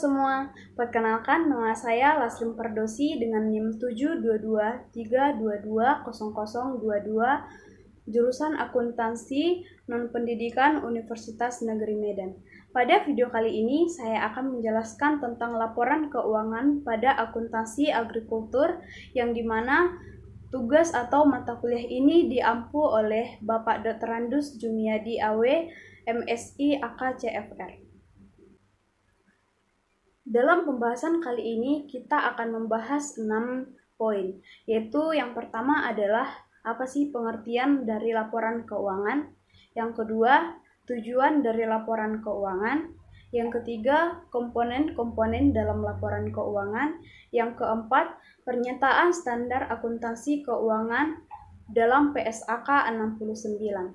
semua, perkenalkan nama saya Lasrim Pardosi dengan NIM 72232200022, jurusan Akuntansi Non-Pendidikan Universitas Negeri Medan. Pada video kali ini, saya akan menjelaskan tentang laporan keuangan pada akuntansi agrikultur, yang dimana tugas atau mata kuliah ini diampu oleh Bapak Dr. Randus Jumiadi AW, MSI AKCFR. Dalam pembahasan kali ini, kita akan membahas 6 poin, yaitu yang pertama adalah apa sih pengertian dari laporan keuangan, yang kedua, tujuan dari laporan keuangan, yang ketiga, komponen-komponen dalam laporan keuangan, yang keempat, pernyataan standar akuntansi keuangan dalam PSAK 69,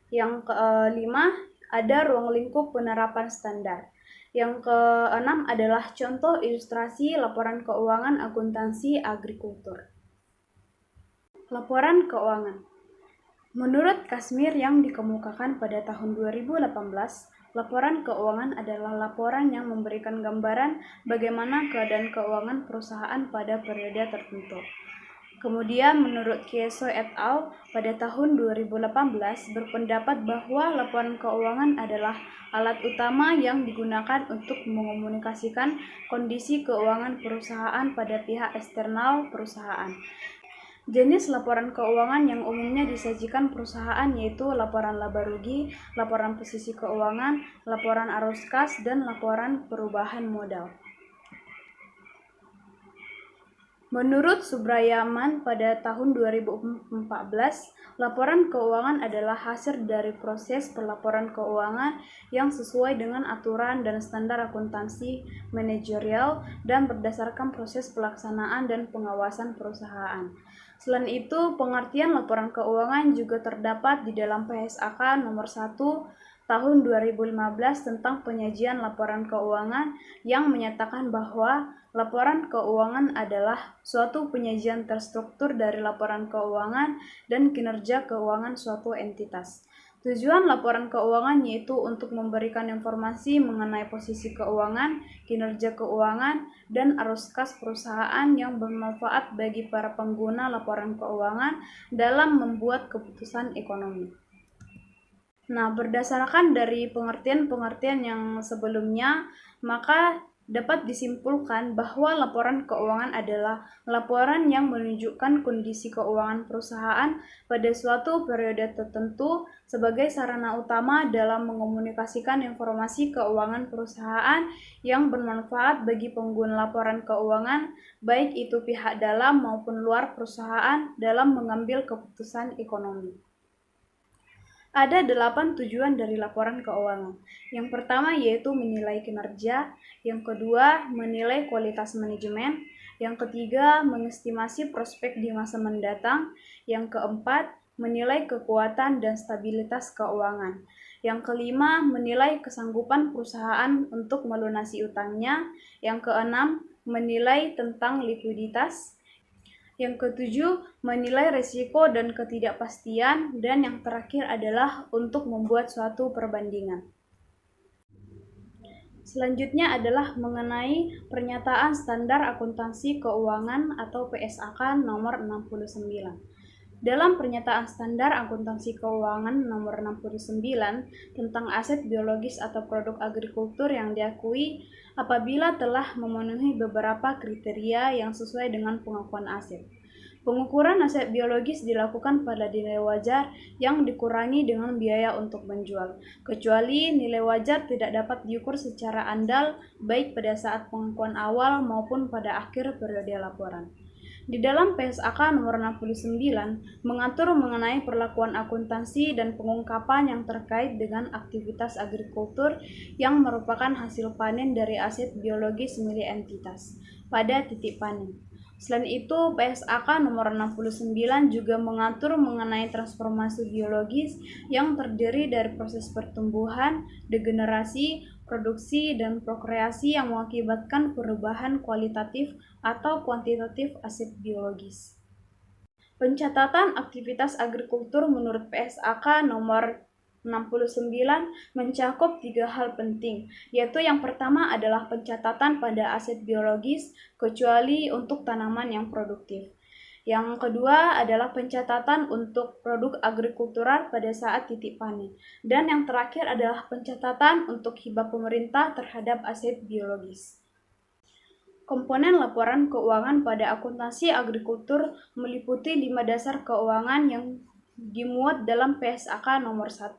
yang kelima, ada ruang lingkup penerapan standar. Yang keenam adalah contoh ilustrasi laporan keuangan akuntansi agrikultur. Laporan keuangan. Menurut Kasmir yang dikemukakan pada tahun 2018, laporan keuangan adalah laporan yang memberikan gambaran bagaimana keadaan keuangan perusahaan pada periode tertentu. Kemudian menurut Kieso et al. Pada tahun 2018 berpendapat bahwa laporan keuangan adalah alat utama yang digunakan untuk mengomunikasikan kondisi keuangan perusahaan pada pihak eksternal perusahaan. Jenis laporan keuangan yang umumnya disajikan perusahaan yaitu laporan laba rugi, laporan posisi keuangan, laporan arus kas, dan laporan perubahan modal. Menurut Subrayaman pada tahun 2014, laporan keuangan adalah hasil dari proses pelaporan keuangan yang sesuai dengan aturan dan standar akuntansi manajerial dan berdasarkan proses pelaksanaan dan pengawasan perusahaan. Selain itu, pengertian laporan keuangan juga terdapat di dalam PSAK nomor 1 tahun 2015 tentang penyajian laporan keuangan yang menyatakan bahwa laporan keuangan adalah suatu penyajian terstruktur dari laporan keuangan dan kinerja keuangan suatu entitas. Tujuan laporan keuangan yaitu untuk memberikan informasi mengenai posisi keuangan, kinerja keuangan, dan arus kas perusahaan yang bermanfaat bagi para pengguna laporan keuangan dalam membuat keputusan ekonomi. Nah, berdasarkan dari pengertian-pengertian yang sebelumnya, maka dapat disimpulkan bahwa laporan keuangan adalah laporan yang menunjukkan kondisi keuangan perusahaan pada suatu periode tertentu sebagai sarana utama dalam mengomunikasikan informasi keuangan perusahaan yang bermanfaat bagi pengguna laporan keuangan, baik itu pihak dalam maupun luar perusahaan dalam mengambil keputusan ekonomi. Ada 8 tujuan dari laporan keuangan. Yang pertama yaitu menilai kinerja, yang kedua menilai kualitas manajemen, yang ketiga mengestimasi prospek di masa mendatang, yang keempat menilai kekuatan dan stabilitas keuangan, yang kelima menilai kesanggupan perusahaan untuk melunasi utangnya, yang keenam menilai tentang likuiditas, yang ketujuh, menilai risiko dan ketidakpastian, dan yang terakhir adalah untuk membuat suatu perbandingan. Selanjutnya adalah mengenai pernyataan standar akuntansi keuangan atau PSAK nomor 69. Dalam pernyataan standar akuntansi keuangan nomor 69 tentang aset biologis atau produk agrikultur yang diakui apabila telah memenuhi beberapa kriteria yang sesuai dengan pengakuan aset. Pengukuran aset biologis dilakukan pada nilai wajar yang dikurangi dengan biaya untuk menjual, kecuali nilai wajar tidak dapat diukur secara andal baik pada saat pengakuan awal maupun pada akhir periode laporan. Di dalam PSAK nomor 69 mengatur mengenai perlakuan akuntansi dan pengungkapan yang terkait dengan aktivitas agrikultur yang merupakan hasil panen dari aset biologis milik entitas pada titik panen. Selain itu, PSAK nomor 69 juga mengatur mengenai transformasi biologis yang terdiri dari proses pertumbuhan, degenerasi, produksi, dan prokreasi yang mengakibatkan perubahan kualitatif atau kuantitatif aset biologis. Pencatatan aktivitas agrikultur menurut PSAK nomor mencakup 3 hal penting, yaitu yang pertama adalah pencatatan pada aset biologis, kecuali untuk tanaman yang produktif. Yang kedua adalah pencatatan untuk produk agrikultural pada saat titik panen. Dan yang terakhir adalah pencatatan untuk hibah pemerintah terhadap aset biologis. Komponen laporan keuangan pada akuntansi agrikultur meliputi 5 dasar keuangan yang dimuat dalam PSAK nomor 1,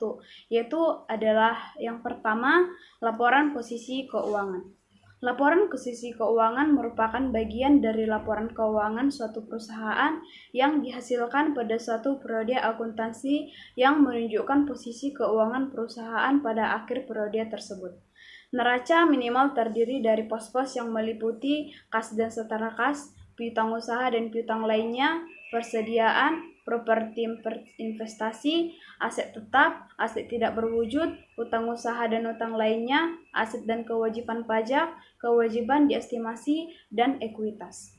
yaitu adalah yang pertama, laporan posisi keuangan. Laporan posisi keuangan merupakan bagian dari laporan keuangan suatu perusahaan yang dihasilkan pada suatu periode akuntansi yang menunjukkan posisi keuangan perusahaan pada akhir periode tersebut. Neraca minimal terdiri dari pos-pos yang meliputi kas dan setara kas, piutang usaha dan piutang lainnya, persediaan, properti investasi, aset tetap, aset tidak berwujud, utang usaha dan utang lainnya, aset dan kewajiban pajak, kewajiban diestimasi, dan ekuitas.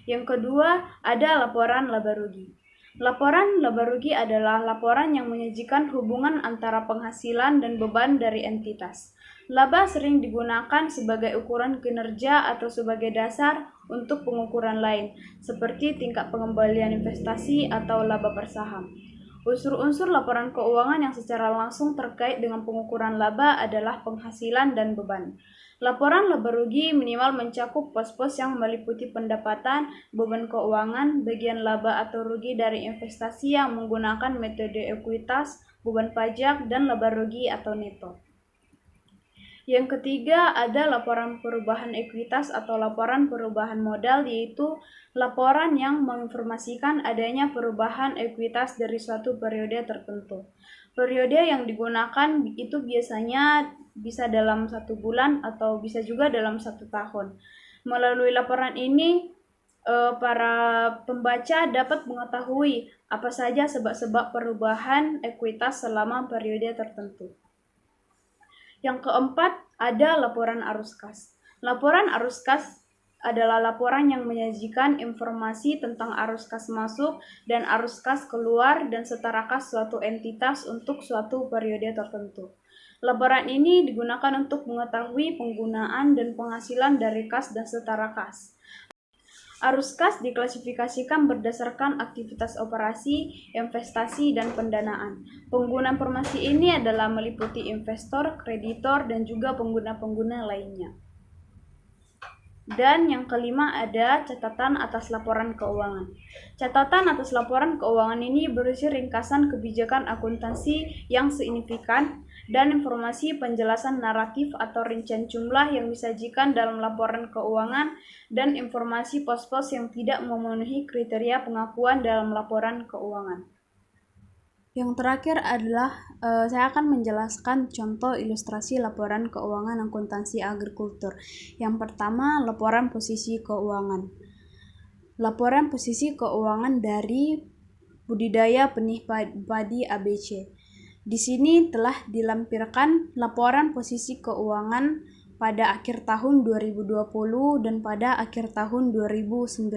Yang kedua, ada laporan laba rugi. Laporan laba rugi adalah laporan yang menyajikan hubungan antara penghasilan dan beban dari entitas. Laba sering digunakan sebagai ukuran kinerja atau sebagai dasar untuk pengukuran lain, seperti tingkat pengembalian investasi atau laba per saham. Unsur-unsur laporan keuangan yang secara langsung terkait dengan pengukuran laba adalah penghasilan dan beban. Laporan laba rugi minimal mencakup pos-pos yang meliputi pendapatan, beban keuangan, bagian laba atau rugi dari investasi yang menggunakan metode ekuitas, beban pajak, dan laba rugi atau neto. Yang ketiga, ada laporan perubahan ekuitas atau laporan perubahan modal, yaitu laporan yang menginformasikan adanya perubahan ekuitas dari suatu periode tertentu. Periode yang digunakan itu biasanya bisa dalam 1 bulan atau bisa juga dalam 1 tahun. Melalui laporan ini, para pembaca dapat mengetahui apa saja sebab-sebab perubahan ekuitas selama periode tertentu. Yang keempat, ada laporan arus kas. Laporan arus kas adalah laporan yang menyajikan informasi tentang arus kas masuk dan arus kas keluar dan setara kas suatu entitas untuk suatu periode tertentu. Laporan ini digunakan untuk mengetahui penggunaan dan penghasilan dari kas dan setara kas. Arus kas diklasifikasikan berdasarkan aktivitas operasi, investasi, dan pendanaan. Pengguna informasi ini adalah meliputi investor, kreditor, dan juga pengguna-pengguna lainnya. Dan yang kelima ada catatan atas laporan keuangan. Catatan atas laporan keuangan ini berisi ringkasan kebijakan akuntansi yang signifikan dan informasi penjelasan naratif atau rincian jumlah yang disajikan dalam laporan keuangan dan informasi pos-pos yang tidak memenuhi kriteria pengakuan dalam laporan keuangan. Yang terakhir adalah saya akan menjelaskan contoh ilustrasi laporan keuangan akuntansi agrikultur. Yang pertama, laporan posisi keuangan. Laporan posisi keuangan dari budidaya benih padi ABC. Di sini telah dilampirkan laporan posisi keuangan pada akhir tahun 2020 dan pada akhir tahun 2019.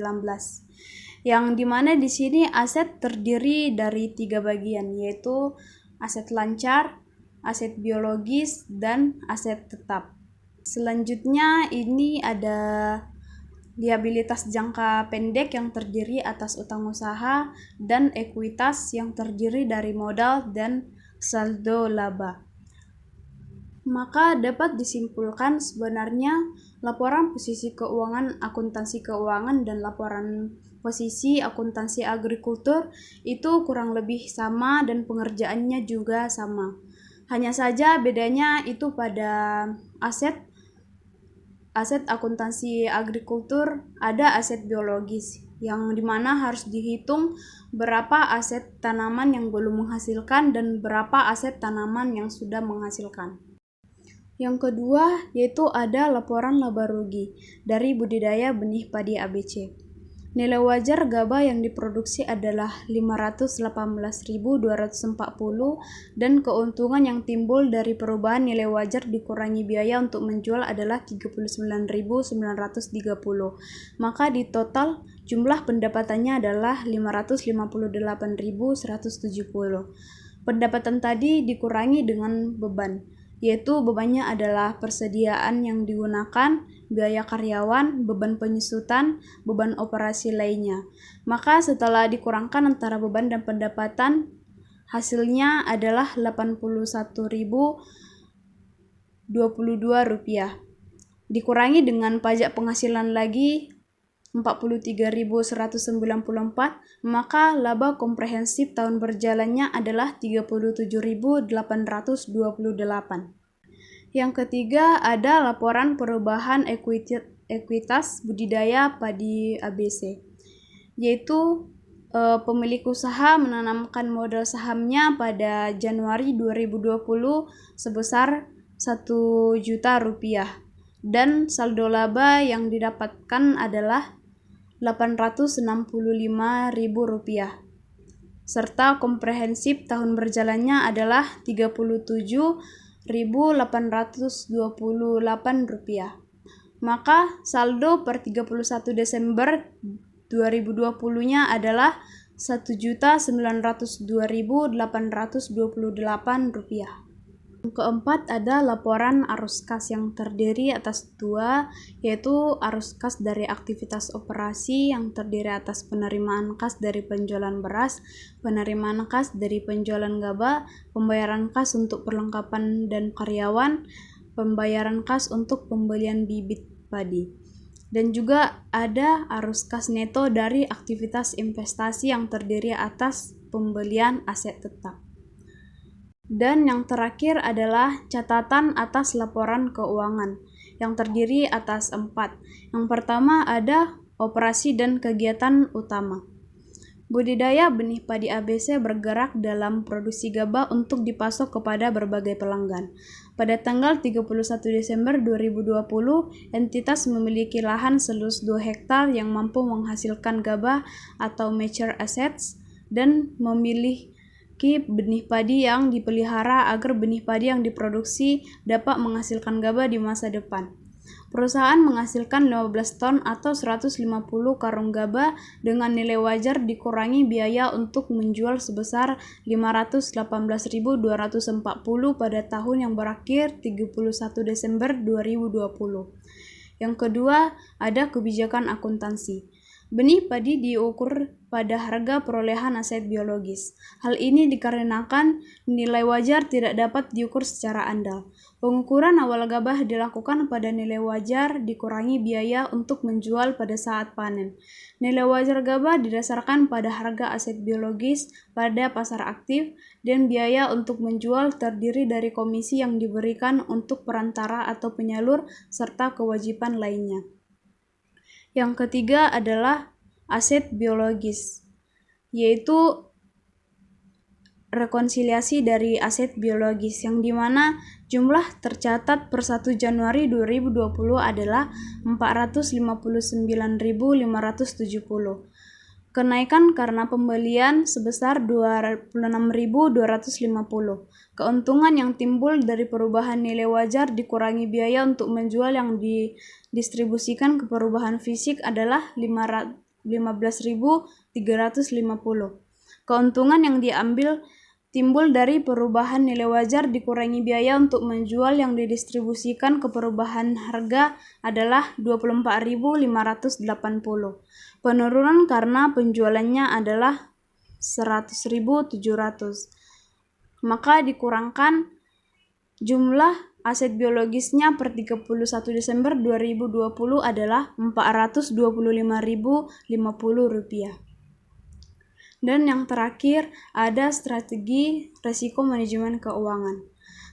Yang dimana di sini aset terdiri dari 3 bagian, yaitu aset lancar, aset biologis, dan aset tetap. Selanjutnya ini ada liabilitas jangka pendek yang terdiri atas utang usaha dan ekuitas yang terdiri dari modal dan saldo laba. Maka dapat disimpulkan sebenarnya laporan posisi keuangan akuntansi keuangan dan laporan posisi akuntansi agrikultur itu kurang lebih sama dan pengerjaannya juga sama. Hanya saja bedanya itu pada aset akuntansi agrikultur ada aset biologis yang dimana harus dihitung berapa aset tanaman yang belum menghasilkan dan berapa aset tanaman yang sudah menghasilkan. Yang kedua yaitu ada laporan laba rugi dari budidaya benih padi ABC. Nilai wajar gabah yang diproduksi adalah 518.240 dan keuntungan yang timbul dari perubahan nilai wajar dikurangi biaya untuk menjual adalah 39.930. Maka di total jumlah pendapatannya adalah 558.170. pendapatan tadi dikurangi dengan beban, yaitu bebannya adalah persediaan yang digunakan, biaya karyawan, beban penyusutan, beban operasi lainnya. Maka setelah dikurangkan antara beban dan pendapatan, hasilnya adalah Rp81.022. Dikurangi dengan pajak penghasilan lagi 43.194, maka laba komprehensif tahun berjalannya adalah 37.828. Yang ketiga ada laporan perubahan ekuitas budidaya padi ABC, yaitu pemilik usaha menanamkan modal sahamnya pada Januari 2020 sebesar Rp1.000.000 dan saldo laba yang didapatkan adalah Rp865.000 serta komprehensif tahun berjalannya adalah Rp37.828. Maka saldo per 31 Desember 2020-nya adalah Rp1.902.828. Yang keempat ada laporan arus kas yang terdiri atas dua, yaitu arus kas dari aktivitas operasi yang terdiri atas penerimaan kas dari penjualan beras, penerimaan kas dari penjualan gabah, pembayaran kas untuk perlengkapan dan karyawan, pembayaran kas untuk pembelian bibit padi. Dan juga ada arus kas neto dari aktivitas investasi yang terdiri atas pembelian aset tetap. Dan yang terakhir adalah catatan atas laporan keuangan yang terdiri atas 4. Yang pertama ada operasi dan kegiatan utama. Budidaya benih padi ABC bergerak dalam produksi gabah untuk dipasok kepada berbagai pelanggan. Pada tanggal 31 Desember 2020, entitas memiliki lahan seluas 2 hektar yang mampu menghasilkan gabah atau mature assets dan memiliki benih padi yang dipelihara agar benih padi yang diproduksi dapat menghasilkan gabah di masa depan. Perusahaan menghasilkan 15 ton atau 150 karung gabah dengan nilai wajar dikurangi biaya untuk menjual sebesar Rp518.240 pada tahun yang berakhir 31 Desember 2020. Yang kedua, ada kebijakan akuntansi. Benih padi diukur pada harga perolehan aset biologis. Hal ini dikarenakan nilai wajar tidak dapat diukur secara andal. Pengukuran awal gabah dilakukan pada nilai wajar dikurangi biaya untuk menjual pada saat panen. Nilai wajar gabah didasarkan pada harga aset biologis pada pasar aktif dan biaya untuk menjual terdiri dari komisi yang diberikan untuk perantara atau penyalur serta kewajiban lainnya. Yang ketiga adalah aset biologis, yaitu rekonsiliasi dari aset biologis yang dimana jumlah tercatat per 1 Januari 2020 adalah 459.570. Kenaikan karena pembelian sebesar 26.250. Keuntungan yang timbul dari perubahan nilai wajar dikurangi biaya untuk menjual yang didistribusikan ke perubahan fisik adalah 15.350. Keuntungan yang timbul dari perubahan nilai wajar dikurangi biaya untuk menjual yang didistribusikan ke perubahan harga adalah 24.580. Penurunan karena penjualannya adalah 100.700. Maka dikurangkan jumlah aset biologisnya per 31 Desember 2020 adalah Rp425.050. Dan yang terakhir ada strategi resiko manajemen keuangan.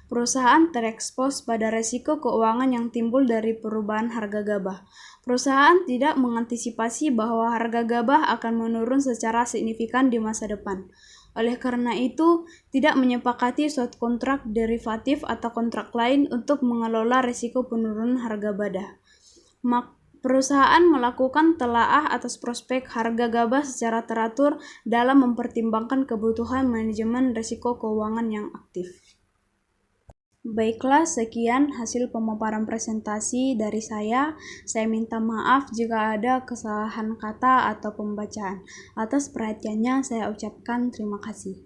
Perusahaan terekspos pada resiko keuangan yang timbul dari perubahan harga gabah. Perusahaan tidak mengantisipasi bahwa harga gabah akan menurun secara signifikan di masa depan. Oleh karena itu, tidak menyepakati suatu kontrak derivatif atau kontrak lain untuk mengelola resiko penurunan harga gabah. Perusahaan melakukan telaah atas prospek harga gabah secara teratur dalam mempertimbangkan kebutuhan manajemen risiko keuangan yang aktif. Baiklah, sekian hasil pemaparan presentasi dari saya. Saya minta maaf jika ada kesalahan kata atau pembacaan. Atas perhatiannya saya ucapkan terima kasih.